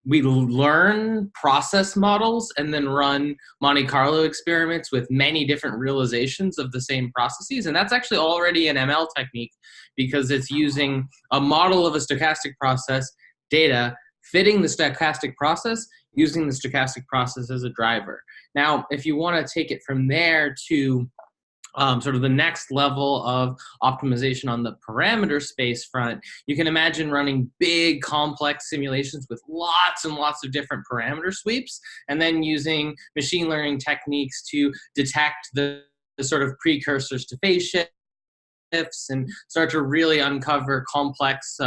we learn process models and then run Monte Carlo experiments with many different realizations of the same processes. And that's actually already an ML technique because it's using a model of a stochastic process, data, fitting the stochastic process, using the stochastic process as a driver. Now, if you want to take it from there to sort of the next level of optimization on the parameter space front, you can imagine running big complex simulations with lots and lots of different parameter sweeps, and then using machine learning techniques to detect the sort of precursors to phase shifts and start to really uncover complex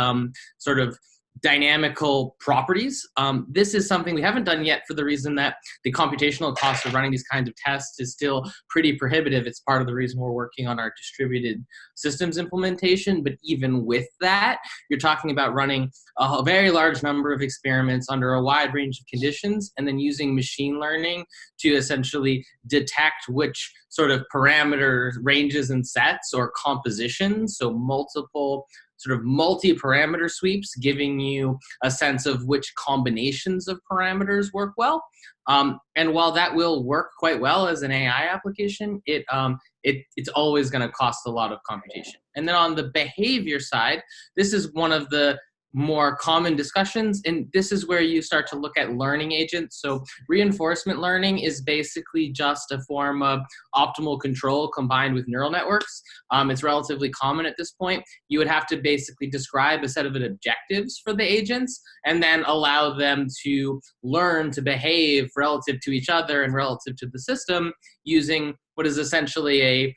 sort of dynamical properties. This is something we haven't done yet for the reason that the computational cost of running these kinds of tests is still pretty prohibitive. It's part of the reason we're working on our distributed systems implementation. But even with that, you're talking about running a very large number of experiments under a wide range of conditions, and then using machine learning to essentially detect which sort of parameter ranges and sets or compositions, so multiple sort of multi-parameter sweeps, giving you a sense of which combinations of parameters work well. And while that will work quite well as an AI application, it's always going to cost a lot of computation. And then on the behavior side, this is one of the more common discussions, and this is where you start to look at learning agents. So reinforcement learning is basically just a form of optimal control combined with neural networks. It's relatively common at this point. You would have to basically describe a set of objectives for the agents and then allow them to learn to behave relative to each other and relative to the system using what is essentially a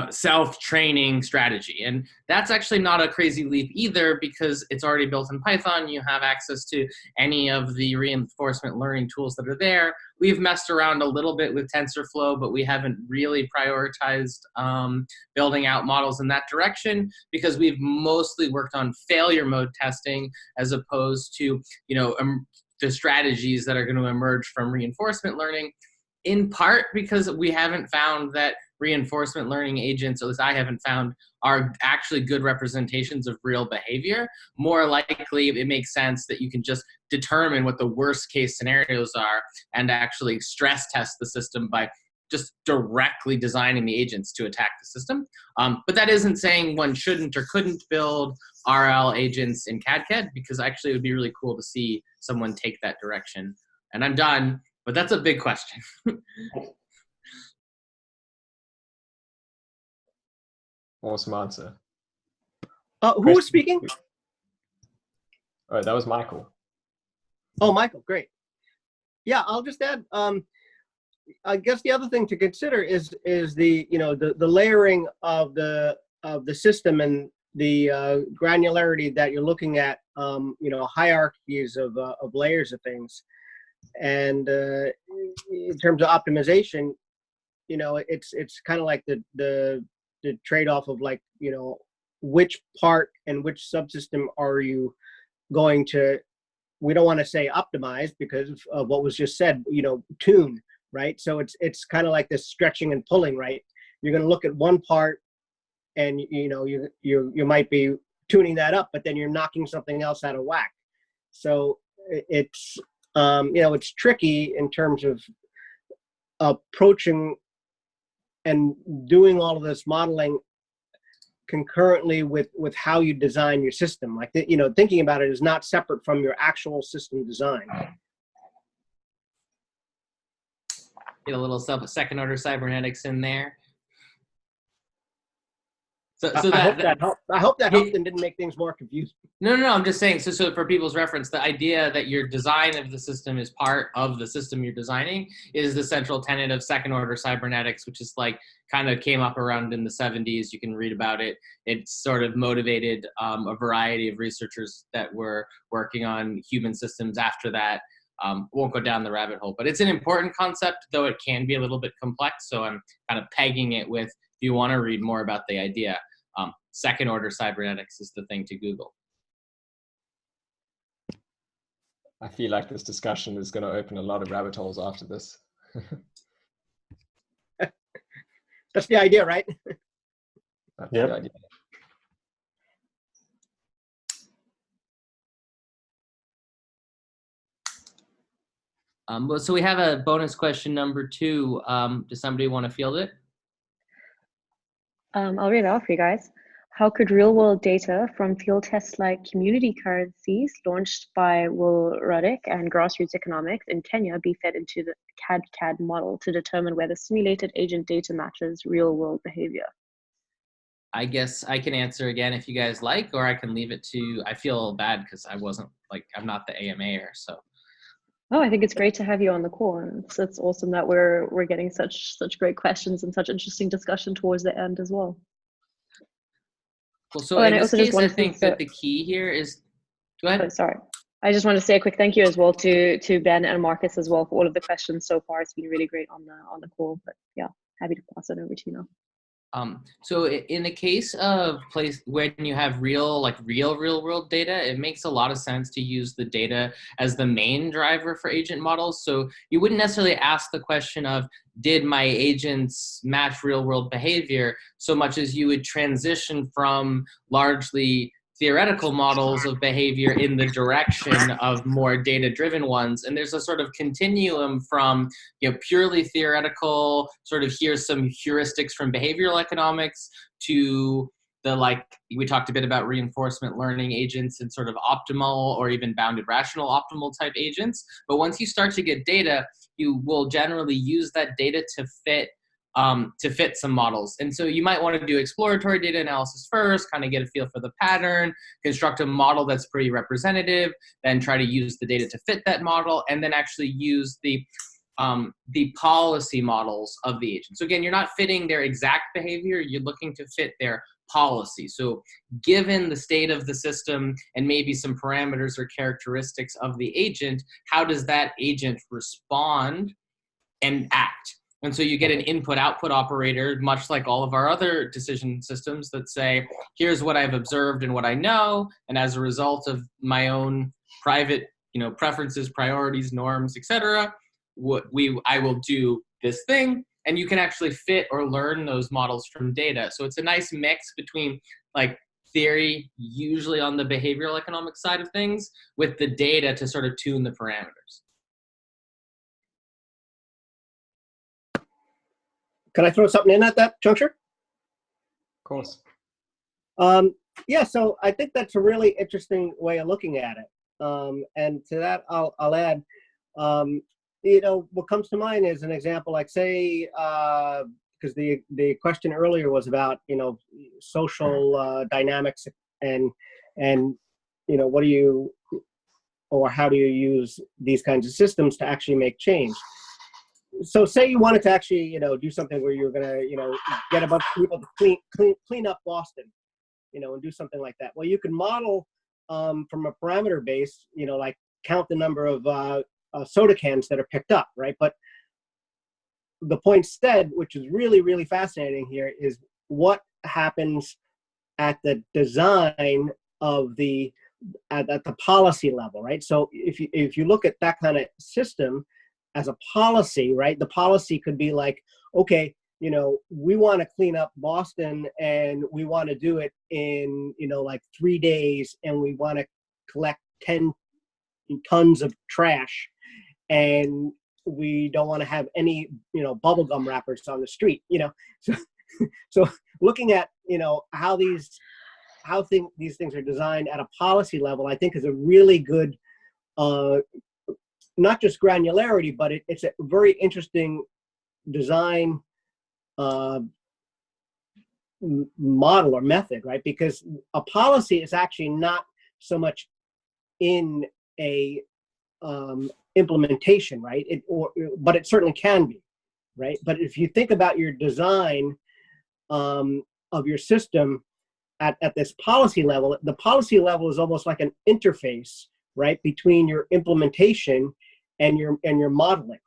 self-training strategy. And that's actually not a crazy leap either, because it's already built in Python. You have access to any of the reinforcement learning tools that are there. We've messed around a little bit with TensorFlow, but we haven't really prioritized building out models in that direction, because we've mostly worked on failure mode testing as opposed to, you know, the strategies that are going to emerge from reinforcement learning, in part because we haven't found that reinforcement learning agents, at least I haven't found, are actually good representations of real behavior. More likely, it makes sense that you can just determine what the worst case scenarios are and actually stress test the system by just directly designing the agents to attack the system. But that isn't saying one shouldn't or couldn't build RL agents in cadCAD, because actually it would be really cool to see someone take that direction. And I'm done, but that's a big question. Awesome answer. Who was speaking? Oh, that was Michael. Oh, Michael, great. Yeah, I'll just add. I guess the other thing to consider is the the layering of the system and the granularity that you're looking at. Hierarchies of layers of things, and in terms of optimization, it's kind of like the trade-off of, like, which part and which subsystem are you going to, we don't want to say optimize because of what was just said, tune, right? So it's kind of like this stretching and pulling, right? You're going to look at one part and you might be tuning that up, but then you're knocking something else out of whack. So it's it's tricky in terms of approaching and doing all of this modeling concurrently with how you design your system. Like, thinking about it is not separate from your actual system design. Get a little second order cybernetics in there. So I hope that helped. I hope that helped and didn't make things more confusing. No, I'm just saying, so for people's reference, the idea that your design of the system is part of the system you're designing is the central tenet of second order cybernetics, which is like kind of came up around in the 70s. You can read about it. It's sort of motivated a variety of researchers that were working on human systems after that. Won't go down the rabbit hole, but it's an important concept, though it can be a little bit complex. So I'm kind of pegging it with, if you want to read more about the idea, second order cybernetics is the thing to Google. I feel like this discussion is going to open a lot of rabbit holes after this. That's the idea, right? That's the idea. So we have a bonus question number 2. Does somebody want to field it? I'll read it out for you guys. How could real-world data from field tests like community currencies launched by Will Ruddick and Grassroots Economics in Kenya be fed into the cadCAD model to determine whether simulated agent data matches real-world behavior? I guess I can answer again if you guys like, or I can leave it to, I feel bad because I'm not the AMAer, so. Oh, I think it's great to have you on the call, and it's awesome that we're getting such great questions and such interesting discussion towards the end as well. Cool. So in this case, I think that the key here is, Go ahead. Oh, sorry. I just want to say a quick thank you as well to Ben and Marcus as well for all of the questions so far. It's been really great on the call. But yeah, happy to pass it over to you now. So in the case of when you have real world data, it makes a lot of sense to use the data as the main driver for agent models. So you wouldn't necessarily ask the question of, did my agents match real world behavior, so much as you would transition from largely theoretical models of behavior in the direction of more data-driven ones. And there's a sort of continuum from, purely theoretical, sort of here's some heuristics from behavioral economics, to the, we talked a bit about reinforcement learning agents and sort of optimal or even bounded rational optimal type agents. But once you start to get data, you will generally use that data to fit some models. And so you might want to do exploratory data analysis first, kind of get a feel for the pattern, construct a model that's pretty representative, then try to use the data to fit that model, and then actually use the policy models of the agent. So again, you're not fitting their exact behavior, you're looking to fit their policy. So given the state of the system and maybe some parameters or characteristics of the agent, how does that agent respond and act? And so you get an input-output operator, much like all of our other decision systems, that say, here's what I've observed and what I know, and as a result of my own private, preferences, priorities, norms, etc., I will do this thing, and you can actually fit or learn those models from data. So it's a nice mix between theory, usually on the behavioral economic side of things, with the data to sort of tune the parameters. Can I throw something in at that juncture? Of course. Yeah, so I think that's a really interesting way of looking at it. And to that, I'll add, what comes to mind is an example, like say, because the question earlier was about, social dynamics and what do you, or how do you use these kinds of systems to actually make change? So say you wanted to actually, do something where you're going to, get a bunch of people to clean up Boston, and do something like that. Well, you can model from a parameter base, like count the number of soda cans that are picked up, right? But the point said, which is really, really fascinating here, is what happens at the design of at the policy level, right? So if you look at that kind of system as a policy, right? The policy could be like, okay, we want to clean up Boston and we want to do it in, 3 days, and we want to collect 10 tons of trash, and we don't want to have any, bubblegum wrappers on the street, So looking at, how these things are designed at a policy level, I think is a really good, not just granularity, but it's a very interesting design model or method, right? Because a policy is actually not so much in a implementation, right? But it certainly can be, right? But if you think about your design of your system at this policy level, the policy level is almost like an interface, right, between your implementation and your modeling,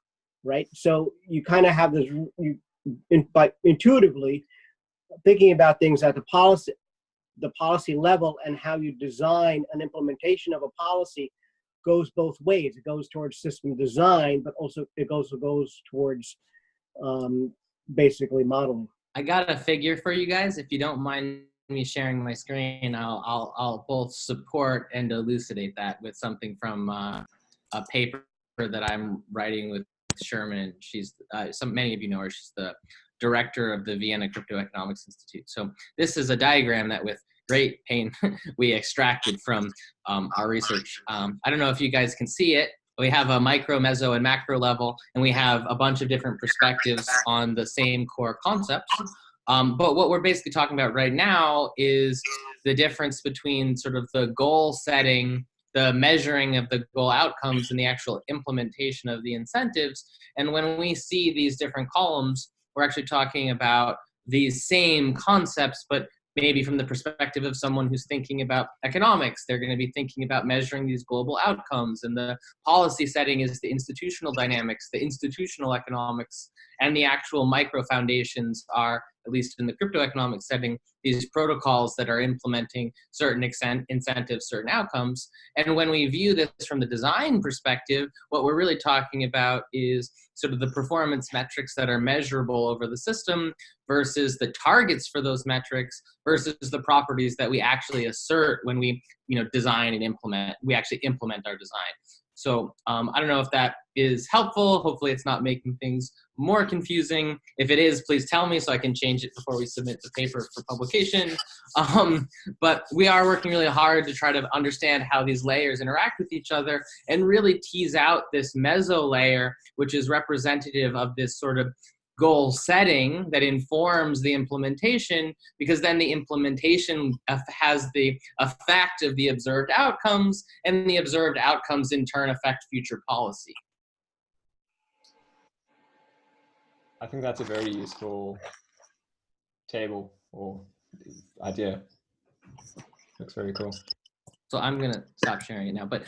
right? So you kind of have this, but intuitively thinking about things at the policy level, and how you design an implementation of a policy goes both ways. It goes towards system design, but also it goes towards basically modeling. I got a figure for you guys. If you don't mind me sharing my screen, I'll both support and elucidate that with something from a paper that I'm writing with Sherman. She's many of you know her. She's the director of the Vienna Crypto Economics Institute. So this is a diagram that, with great pain, we extracted from our research. I don't know if you guys can see it. We have a micro, meso, and macro level, and we have a bunch of different perspectives on the same core concepts. But what we're basically talking about right now is the difference between sort of the goal setting, the measuring of the goal outcomes, and the actual implementation of the incentives. And when we see these different columns, we're actually talking about these same concepts, but maybe from the perspective of someone who's thinking about economics, they're going to be thinking about measuring these global outcomes, and the policy setting is the institutional dynamics, the institutional economics, and the actual micro foundations are, at least in the crypto economic setting, these protocols that are implementing certain incentives, certain outcomes. And when we view this from the design perspective, what we're really talking about is sort of the performance metrics that are measurable over the system versus the targets for those metrics versus the properties that we actually assert when we, design and implement. We actually implement our design. So I don't know if that is helpful. Hopefully it's not making things more confusing. If it is, please tell me so I can change it before we submit the paper for publication. But we are working really hard to try to understand how these layers interact with each other and really tease out this meso layer, which is representative of this sort of goal setting that informs the implementation, because then the implementation has the effect of the observed outcomes, and the observed outcomes in turn affect future policy. I think that's a very useful table or idea. Looks very cool. So I'm going to stop sharing it now. But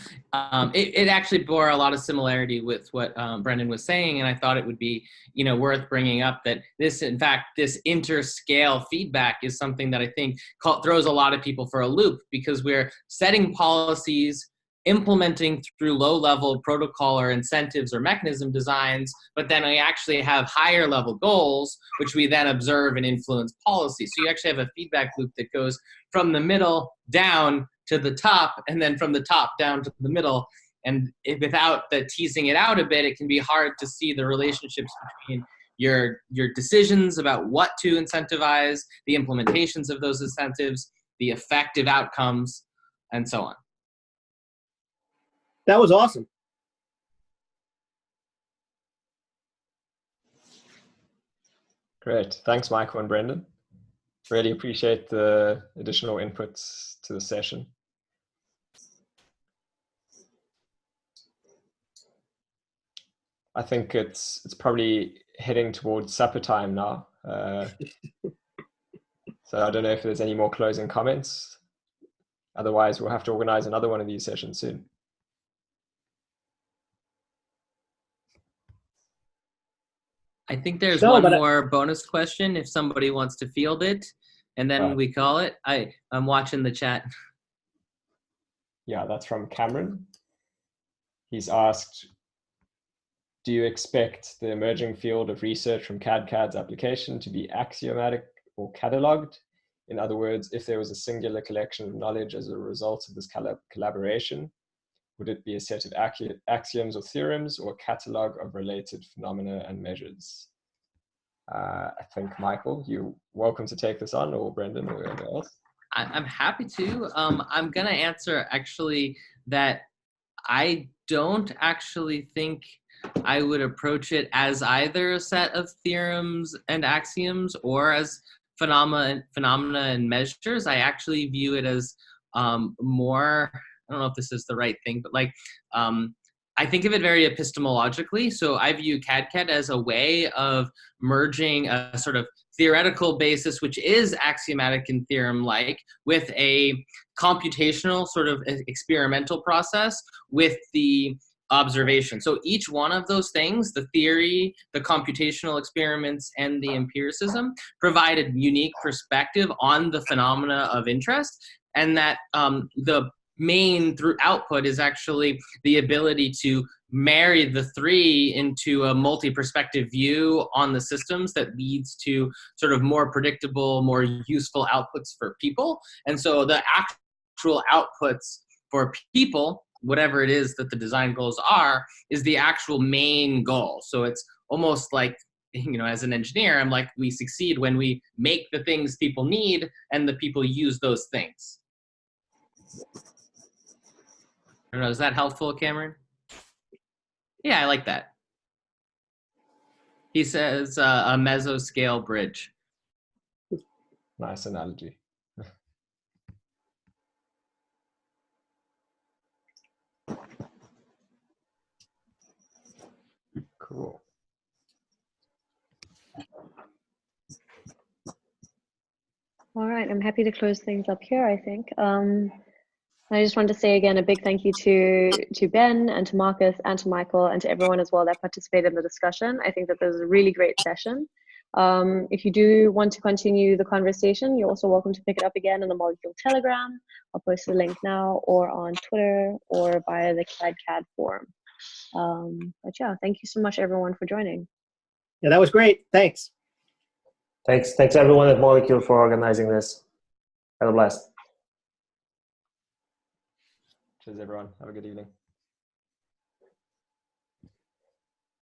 it actually bore a lot of similarity with what Brendan was saying, and I thought it would be worth bringing up that this, in fact, this interscale feedback is something that I think throws a lot of people for a loop, because we're setting policies, implementing through low-level protocol or incentives or mechanism designs, but then we actually have higher-level goals, which we then observe and influence policy. So you actually have a feedback loop that goes from the middle down to the top, and then from the top down to the middle. And without the teasing it out a bit, it can be hard to see the relationships between your decisions about what to incentivize, the implementations of those incentives, the effective outcomes, and so on. That was awesome. Great. Thanks, Michael and Brendan. Really appreciate the additional inputs to the session. I think it's probably heading towards supper time now. So I don't know if there's any more closing comments. Otherwise, we'll have to organize another one of these sessions soon. I think there's one more bonus question if somebody wants to field it, and then we call it. I'm watching the chat. Yeah, that's from Cameron. He's asked, do you expect the emerging field of research from cadCAD's application to be axiomatic or cataloged? In other words, if there was a singular collection of knowledge as a result of this collaboration, would it be a set of axioms or theorems, or a catalog of related phenomena and measures? I think, Michael, you're welcome to take this on, or Brendan, or whoever else. I'm happy to. I'm going to answer actually that I don't actually think I would approach it as either a set of theorems and axioms or as phenomena and measures. I actually view it as more, I don't know if this is the right thing, but like, I think of it very epistemologically. So I view cadCAD as a way of merging a sort of theoretical basis, which is axiomatic and theorem-like, with a computational sort of experimental process with the observation. So each one of those things, the theory, the computational experiments, and the empiricism, provided unique perspective on the phenomena of interest, and that the main output is actually the ability to marry the three into a multi-perspective view on the systems that leads to sort of more predictable, more useful outputs for people. And so the actual outputs for people, whatever it is that the design goals are, is the actual main goal. So it's almost like, as an engineer, I'm like, we succeed when we make the things people need and the people use those things. I don't know, is that helpful, Cameron? Yeah, I like that. He says a mesoscale bridge. Nice analogy. Cool. All right, I'm happy to close things up here, I think. I just want to say again a big thank you to Ben and to Markus and to Michael and to everyone as well that participated in the discussion. I think that this was a really great session. If you do want to continue the conversation, you're also welcome to pick it up again in the Molecule Telegram. I'll post the link now, or on Twitter, or via the cadCAD forum. But yeah, thank you so much everyone for joining. Yeah, that was great. Thanks. Thanks everyone at Molecule for organizing this. Have a blast. Cheers, everyone. Have a good evening.